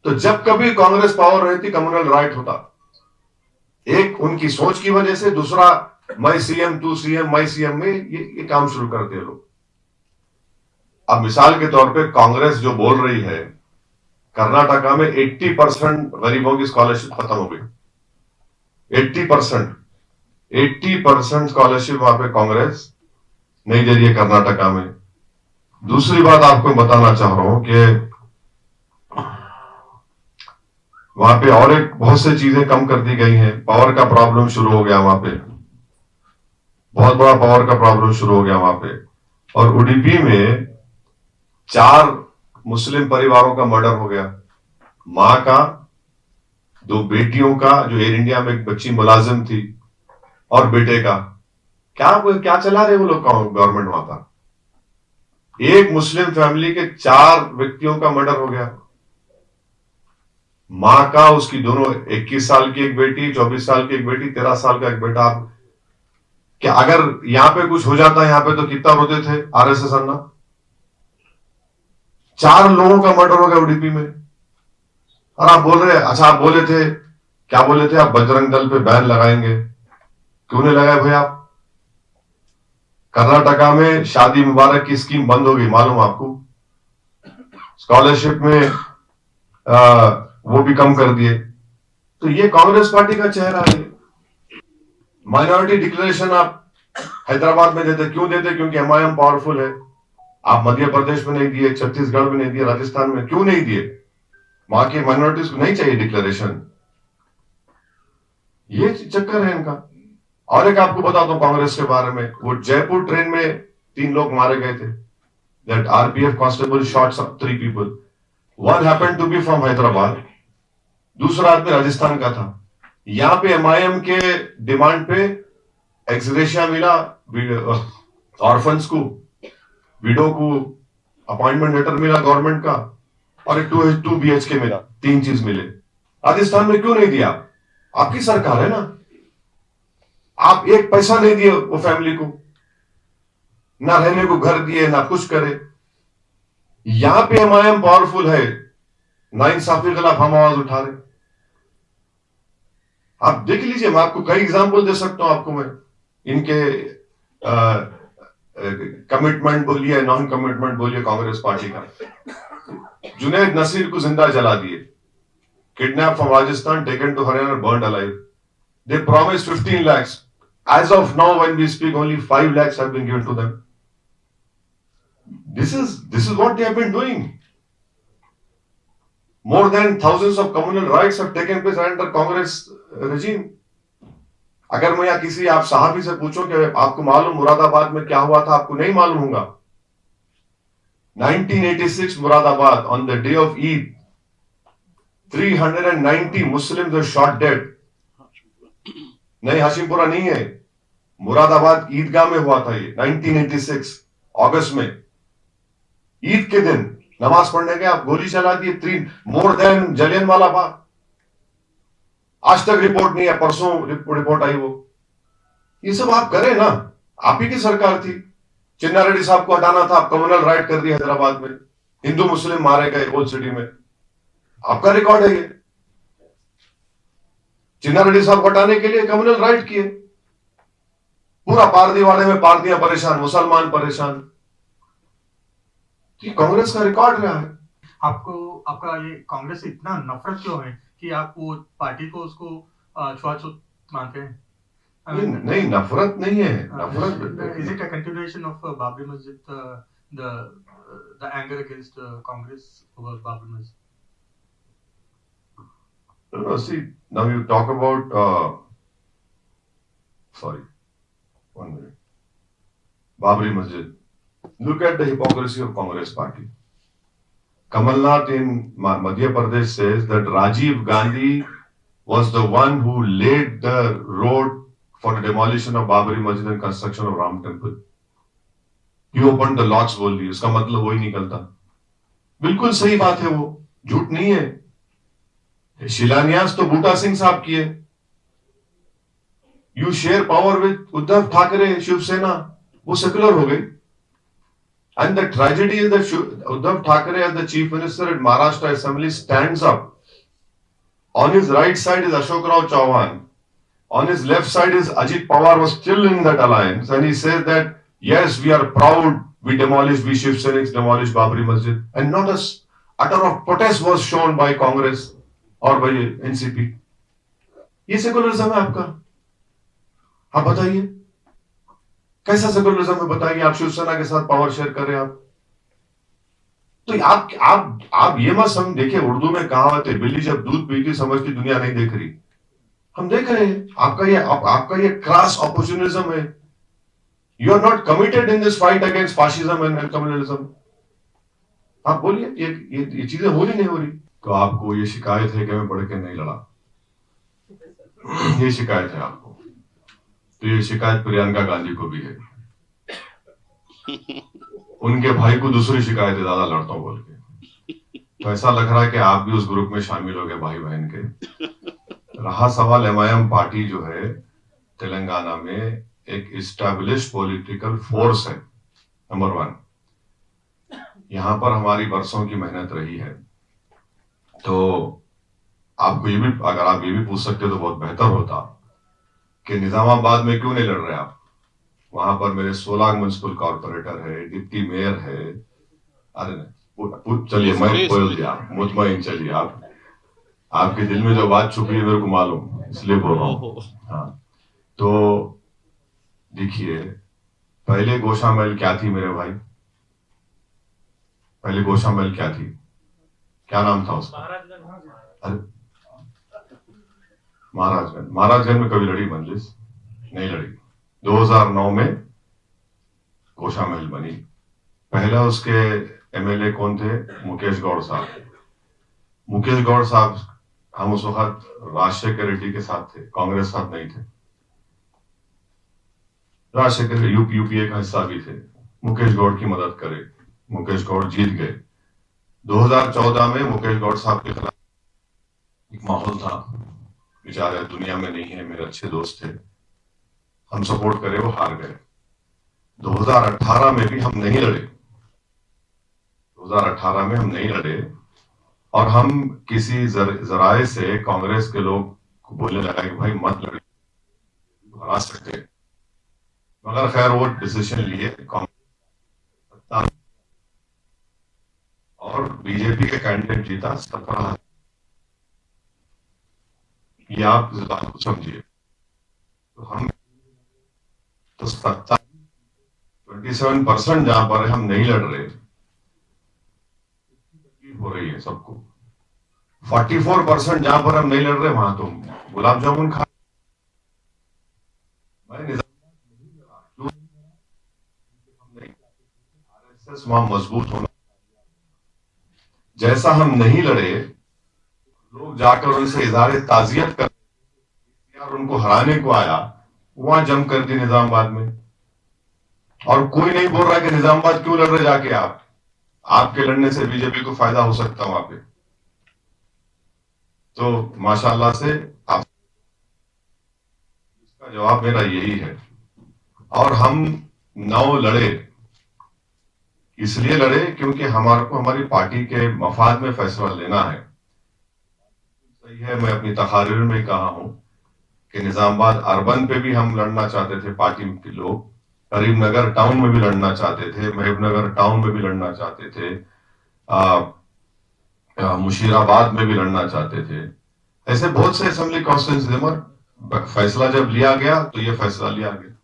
तो जब कभी कांग्रेस पावर रही थी कम्युनल राइट होता, एक उनकी सोच की वजह से, दूसरा मैं सीएम तू सीएम मैं सीएम में ये काम शुरू करते हैं लोग। अब मिसाल के तौर पे कांग्रेस जो बोल रही है, कर्नाटका में 80% गरीबों की स्कॉलरशिप खत्म हो गई। 80% 80% स्कॉलरशिप वहां पे कांग्रेस नहीं दे रही है कर्नाटका में। दूसरी बात आपको बताना चाह रहा हूं कि वहां पे और एक बहुत सी चीजें कम कर दी गई हैं। पावर का प्रॉब्लम शुरू हो गया वहां पे, बहुत बड़ा पावर का प्रॉब्लम शुरू हो गया वहां पे। और उडुपी में 4 मुस्लिम परिवारों का मर्डर हो गया, मां का, 2 बेटियों का, जो एयर इंडिया में एक बच्ची मुलाजिम थी, और बेटे का। क्या चला रहे वो लोग गवर्नमेंट वहां पर? एक मुस्लिम फैमिली के 4 व्यक्तियों का मर्डर हो गया, मां का, उसकी दोनों 21 साल की एक बेटी, 24 साल की एक बेटी, 13 साल का एक बेटा। आप क्या, अगर यहां पे कुछ हो जाता यहां पे तो कितना रोते थे आरएसएस अन्ना? 4 लोगों का मर्डर हो गया उडुपी में। और आप बोल रहे, अच्छा आप बोले थे, क्या बोले थे आप, बजरंग दल पे बैन लगाएंगे। क्यों नहीं लगाए भाई आप? कर्नाटका में शादी मुबारक की स्कीम बंद हो गई, मालूम आपको? स्कॉलरशिप में वो भी कम कर दिए। तो ये कांग्रेस पार्टी का चेहरा है। माइनॉरिटी डिक्लेरेशन आप हैदराबाद में देते, क्यों देते? क्योंकि एमआईएम पावरफुल है। आप मध्य प्रदेश में नहीं दिए, छत्तीसगढ़ में नहीं दिए, राजस्थान में क्यों नहीं दिए? वहां के माइनॉरिटीज को नहीं चाहिए डिक्लेरेशन। ये चक्कर है इनका। और एक आपको बताता हूं कांग्रेस के बारे में, वो जयपुर ट्रेन में 3 लोग मारे गए थे। That RPF constable shot 3 people. One happened to be from Hyderabad, दूसरा आदमी राजस्थान का था। यहां पे एमआईएम के डिमांड पे एक्सग्रेशिया मिला ऑर्फन्स को, विडो को अपॉइंटमेंट लेटर मिला गवर्नमेंट का, और एक 2 BHK मिला। 3 चीज मिले। राजस्थान में क्यों नहीं दिया? आपकी सरकार है ना, आप एक पैसा नहीं दिए वो फैमिली को, ना रहने को घर दिए, ना कुछ करे। यहां पे एमआईएम पावरफुल है, नाइंसाफी के खिलाफ हम आवाज उठा रहे। आप देख लीजिए, मैं आपको कई एग्जाम्पल दे सकता हूं आपको मैं, इनके कमिटमेंट बोलिए, नॉन कमिटमेंट बोलिए कांग्रेस पार्टी का। जुनैद नसीर को जिंदा जला दिए, kidnap from Rajasthan, taken to Haryana, burned alive. They promise 15 lakhs. As of now, when we speak, only 5 lakhs have been given to them. This is what they have been doing. More than thousands of communal riots have taken place under Congress regime. अगर मैं या किसी आप साहबी से पूछूं कि आपको मालूम मुरादाबाद में क्या हुआ था, आपको नहीं मालूम होगा। 1986 Moradabad, on the day of Eid, 390 Muslims were shot dead. नहीं, हाशिमपुरा नहीं है, मुरादाबाद ईदगाह में हुआ था ये 1986 अगस्त में। ईद के दिन नमाज पढ़ने गए, आप गोली चला दी। मोर देन जलियनवाला बाग। आज तक रिपोर्ट नहीं है, परसों रिपोर्ट आई वो। ये सब आप करें ना, आप ही की सरकार थी। चिन्ना रेड्डी साहब को हटाना था, आप कम्युनल राइट कर दिया हैदराबाद में, हिंदू मुस्लिम मारे गए ओल्ड सिटी में। आपका रिकॉर्ड है ये। चिन्ना रेड्डी साहब को हटाने के लिए कम्युनल राइट किए। पूरा पारदीवाड़े में पारदियां परेशान, मुसलमान परेशान। ये कांग्रेस का रिकॉर्ड रहा है। आपको आपका ये कांग्रेस से इतना नफरत क्यों है कि आप वो पार्टी को उसको छुआछूत मानते हैं? नहीं, नफरत नहीं है। नफरत is it a continuation of Babri Masjid, the anger against Congress over Babri Masjid? No, see, now you talk about, sorry, 1 minute. Babri Masjid. Look at the hypocrisy of Congress party. Kamalnath in Madhya Pradesh says that Rajiv Gandhi was the one who laid the road for the demolition of Babri Masjid and construction of Ram Temple. He opened the lots बोल दी, उसका मतलब वही निकलता। बिल्कुल सही बात है, वो झूठ नहीं है। शिलान्यास तो बूटा सिंह साहब किए। You share power with Uddhav Thackeray, Shiv Sena, वो सेकुलर हो गई। And the tragedy is that Uddhav Thackeray, as the Chief Minister at Maharashtra Assembly, stands up. On his right side is Ashok Rao Chauhan. On his left side is Ajit Pawar, was still in that alliance, and he says that yes, we are proud, we Shiv Sainik demolished Babri Masjid, and not a utter of protest was shown by Congress or by NCP. ये secularism है आपका? आप बताइए कैसा secularism है, बताइए। आप शिवसेना के साथ पावर शेयर कर रहे हैं आप, तो आप ये मत समझ, देखिए उर्दू में कहावत है, बिल्ली जब दूध पीती समझती दुनिया नहीं देख रही। हम देख रहे हैं आपका ये क्रॉस ऑपोर्चुनिज्म है। You are not committed in this fight against fascism and communalism. आप बोलिए ये चीजें हो रही नहीं हो रही? तो आपको ये शिकायत है कि मैं पढ़ के नहीं लड़ा, ये शिकायत है आपको, तो ये शिकायत प्रियंका गांधी को भी है। उनके भाई को दूसरी शिकायत है, ज्यादा लड़ता हूं बोल के। तो ऐसा लग रहा है कि आप भी उस ग्रुप में शामिल हो गए भाई बहन के। रहा सवाल एमआईएम पार्टी जो है तेलंगाना में एक इस्टेब्लिश्ड पॉलिटिकल फोर्स है, नंबर 1। यहां पर हमारी बरसों की मेहनत रही है। तो आपको ये भी, अगर आप ये भी पूछ सकते तो बहुत बेहतर होता कि निजामाबाद में क्यों नहीं लड़ रहे आप? वहां पर मेरे 16 म्युनिसिपल कॉर्पोरेटर है, डिप्टी मेयर है। अरे चलिए मैं बोल दिया, मुतमईन चलिए। आपके दिल में जो बात छुपी है मेरे को मालूम, इसलिए बोल रहा हूँ। हाँ, तो देखिए, पहले गोशा महल क्या थी मेरे भाई? पहले गोशा महल क्या थी? क्या नाम था उसका? अरे महाराजगंज में कभी लड़ी मंजलिस? नहीं लड़ी। 2009 में गोशा महल बनी। पहला उसके एमएलए कौन थे? मुकेश गौड़ साहब। मुकेश गौड़ साहब, हम उस वक्त राजशेखर रेड्डी के साथ थे, कांग्रेस साथ नहीं थे। राजशेखर यूपीए का हिस्सा भी थे। मुकेश गौड़ की मदद करे, मुकेश गौड़ जीत गए। 2014 में मुकेश गौड़ साहब के खिलाफ एक माहौल था, बेचारे दुनिया में नहीं है, मेरे अच्छे दोस्त थे, हम सपोर्ट करे, वो हार गए। 2018 में भी हम नहीं लड़े। 2018 में हम नहीं लड़े और हम किसी जराए से कांग्रेस के लोग को बोलने लगा कि भाई मत लड़े, हरा सकते। मगर खैर वो डिसीजन लिए कांग्रेस और बीजेपी के कैंडिडेट जीता 17। ये आप इस बात को समझिए। तो हम तो 27% जहां पर हम नहीं लड़ रहे, हो रही है सबको। 44% जहां पर हम नहीं लड़ रहे वहां तो गुलाब जामुन खा। आरएसएस वहां मजबूत होना, जैसा हम नहीं लड़े, लोग जाकर उनसे इज़हार ताज़ियत कर और उनको हराने को आया, वहां जम कर दी निजामाबाद में। और कोई नहीं बोल रहा कि निजामाबाद क्यों लड़ रहे जाके आप, आपके लड़ने से बीजेपी को फायदा हो सकता वहां पे। तो माशाल्लाह से आप, इसका जवाब मेरा यही है। और हम 9 लड़े, इसलिए लड़े क्योंकि हमारे को हमारी पार्टी के मफाद में फैसला लेना है। सही है, मैं अपनी तकारीर में कहा हूं कि निजामाबाद अर्बन पे भी हम लड़ना चाहते थे, पार्टी के लोग करीमनगर टाउन में भी लड़ना चाहते थे, महबूबनगर टाउन में भी लड़ना चाहते थे, मुशीराबाद में भी लड़ना चाहते थे। ऐसे बहुत से असेंबली कॉन्स्टिट्यूंसी, फैसला जब लिया गया तो ये फैसला लिया गया।